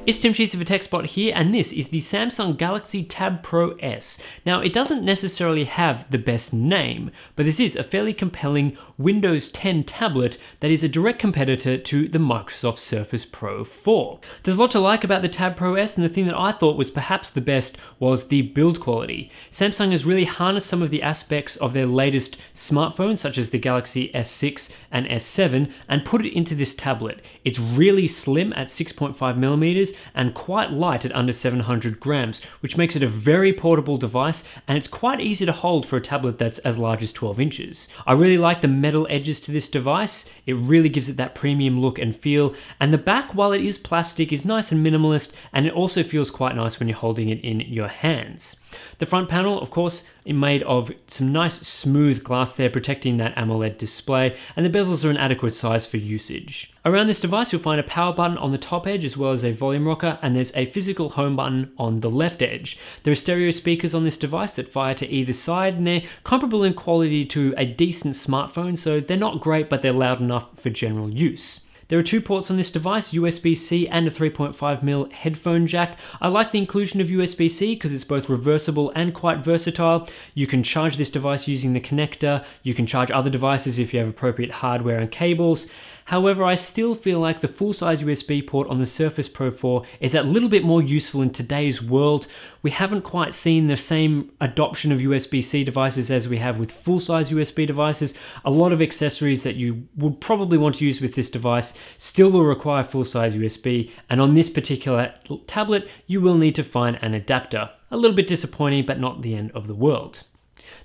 It's Tim Cheesy for TechSpot here, and this is the Samsung Galaxy TabPro S. Now, it doesn't necessarily have the best name, but this is a fairly compelling Windows 10 tablet that is a direct competitor to the Microsoft Surface Pro 4. There's a lot to like about the TabPro S, and the thing that I thought was perhaps the best was the build quality. Samsung has really harnessed some of the aspects of their latest smartphones, such as the Galaxy S6 and S7, and put it into this tablet. It's really slim at 6.5mm and quite light at under 700 grams, which makes it a very portable device, and it's quite easy to hold for a tablet that's as large as 12 inches. I really like the metal edges to this device. It really gives it that premium look and feel, and the back, while it is plastic, is nice and minimalist, and it also feels quite nice when you're holding it in your hands. The front panel, of course, is made of some nice smooth glass there, protecting that AMOLED display, and the bezels are an adequate size for usage. Around this device, you'll find a power button on the top edge as well as a volume rocker, and there's a physical home button on the left edge. There are stereo speakers on this device that fire to either side, and they're comparable in quality to a decent smartphone, so they're not great, but they're loud enough for general use. There are two ports on this device, USB-C and a 3.5mm headphone jack. I like the inclusion of USB-C because it's both reversible and quite versatile. You can charge this device using the connector. You can charge other devices if you have appropriate hardware and cables. However, I still feel like the full-size USB port on the Surface Pro 4 is a little bit more useful in today's world. We haven't quite seen the same adoption of USB-C devices as we have with full-size USB devices. A lot of accessories that you would probably want to use with this device still will require full-size USB, and on this particular tablet, you will need to find an adapter. A little bit disappointing, but not the end of the world.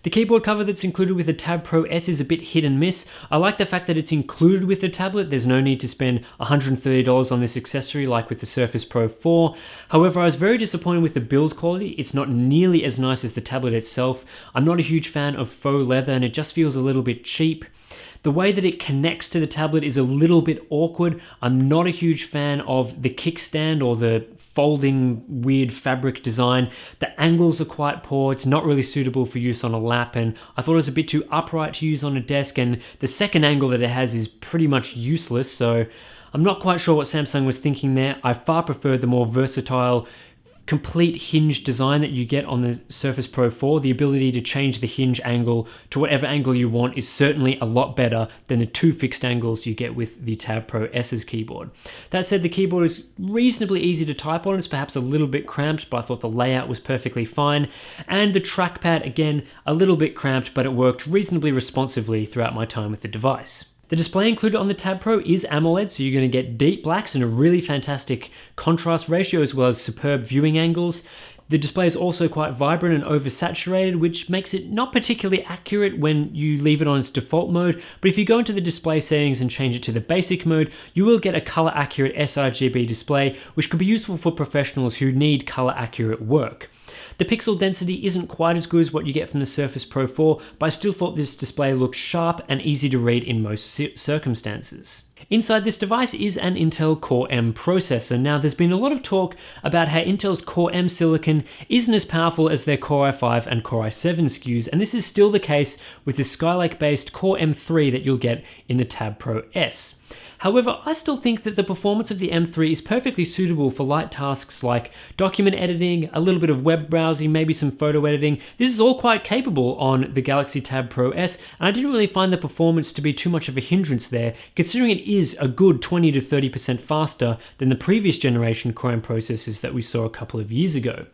The keyboard cover that's included with the TabPro S is a bit hit and miss. I like the fact that it's included with the tablet. There's no need to spend $130 on this accessory like with the Surface Pro 4. However, I was very disappointed with the build quality. It's not nearly as nice as the tablet itself. I'm not a huge fan of faux leather, and it just feels a little bit cheap. The way that it connects to the tablet is a little bit awkward. I'm not a huge fan of the kickstand or the folding weird fabric design. The angles are quite poor. It's not really suitable for use on a lap, and I thought it was a bit too upright to use on a desk, and the second angle that it has is pretty much useless, so I'm not quite sure what Samsung was thinking there. I far prefer the more versatile complete hinge design that you get on the Surface Pro 4. The ability to change the hinge angle to whatever angle you want is certainly a lot better than the two fixed angles you get with the TabPro S's keyboard. That said, the keyboard is reasonably easy to type on. It's perhaps a little bit cramped, but I thought the layout was perfectly fine. And the trackpad, again, a little bit cramped, but it worked reasonably responsively throughout my time with the device. The display included on the Tab Pro is AMOLED, so you're going to get deep blacks and a really fantastic contrast ratio as well as superb viewing angles. The display is also quite vibrant and oversaturated, which makes it not particularly accurate when you leave it on its default mode, but if you go into the display settings and change it to the basic mode, you will get a color accurate sRGB display, which could be useful for professionals who need color accurate work. The pixel density isn't quite as good as what you get from the Surface Pro 4, but I still thought this display looked sharp and easy to read in most circumstances. Inside this device is an Intel Core M processor. Now, there's been a lot of talk about how Intel's Core M silicon isn't as powerful as their Core i5 and Core i7 SKUs, and this is still the case with the Skylake-based Core M3 that you'll get in the TabPro S. However, I still think that the performance of the M3 is perfectly suitable for light tasks like document editing, a little bit of web browsing, maybe some photo editing. This is all quite capable on the Galaxy TabPro S, and I didn't really find the performance to be too much of a hindrance there, considering it is a good 20 to 30% faster than the previous generation Core M processors that we saw a couple of years ago.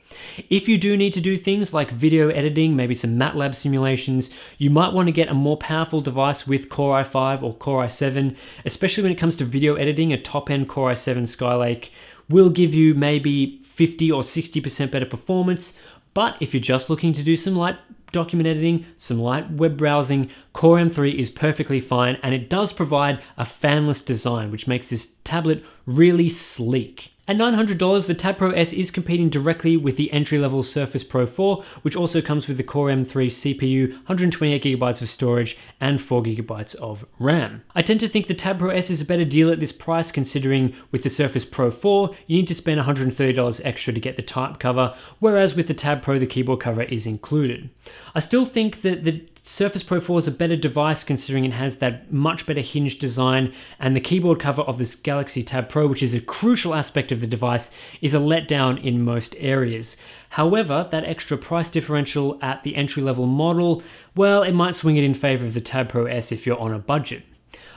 If you do need to do things like video editing, maybe some MATLAB simulations, you might want to get a more powerful device with Core i5 or Core i7, especially when it comes to video editing. A top-end Core i7 Skylake will give you maybe 50 or 60% better performance, but if you're just looking to do some light document editing, some light web browsing, Core M3 is perfectly fine, and it does provide a fanless design, which makes this tablet really sleek. At $900, the TabPro S is competing directly with the entry-level Surface Pro 4, which also comes with the Core M3 CPU, 128GB of storage, and 4GB of RAM. I tend to think the TabPro S is a better deal at this price, considering with the Surface Pro 4, you need to spend $130 extra to get the type cover, whereas with the Tab Pro, the keyboard cover is included. I still think that the Surface Pro 4 is a better device considering it has that much better hinge design, and the keyboard cover of this Galaxy Tab Pro, which is a crucial aspect of the device, is a letdown in most areas. However, that extra price differential at the entry-level model, well, it might swing it in favor of the Tab Pro S if you're on a budget.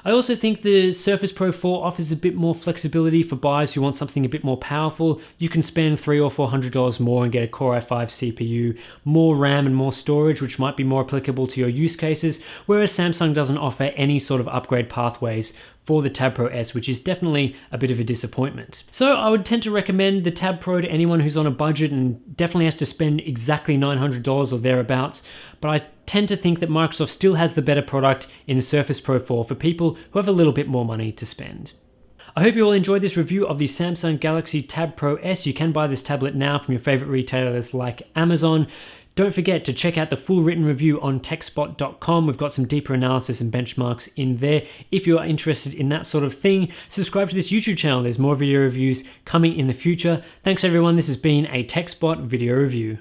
I also think the Surface Pro 4 offers a bit more flexibility for buyers who want something a bit more powerful. You can spend $300 or $400 more and get a Core i5 CPU, more RAM and more storage, which might be more applicable to your use cases, whereas Samsung doesn't offer any sort of upgrade pathways for the Tab Pro S, which is definitely a bit of a disappointment. So I would tend to recommend the Tab Pro to anyone who's on a budget and definitely has to spend exactly $900 or thereabouts, but I tend to think that Microsoft still has the better product in the Surface Pro 4 for people who have a little bit more money to spend. I hope you all enjoyed this review of the Samsung Galaxy Tab Pro S. You can buy this tablet now from your favorite retailers like Amazon. Don't forget to check out the full written review on TechSpot.com. We've got some deeper analysis and benchmarks in there. If you are interested in that sort of thing, subscribe to this YouTube channel. There's more video reviews coming in the future. Thanks everyone. This has been a TechSpot video review.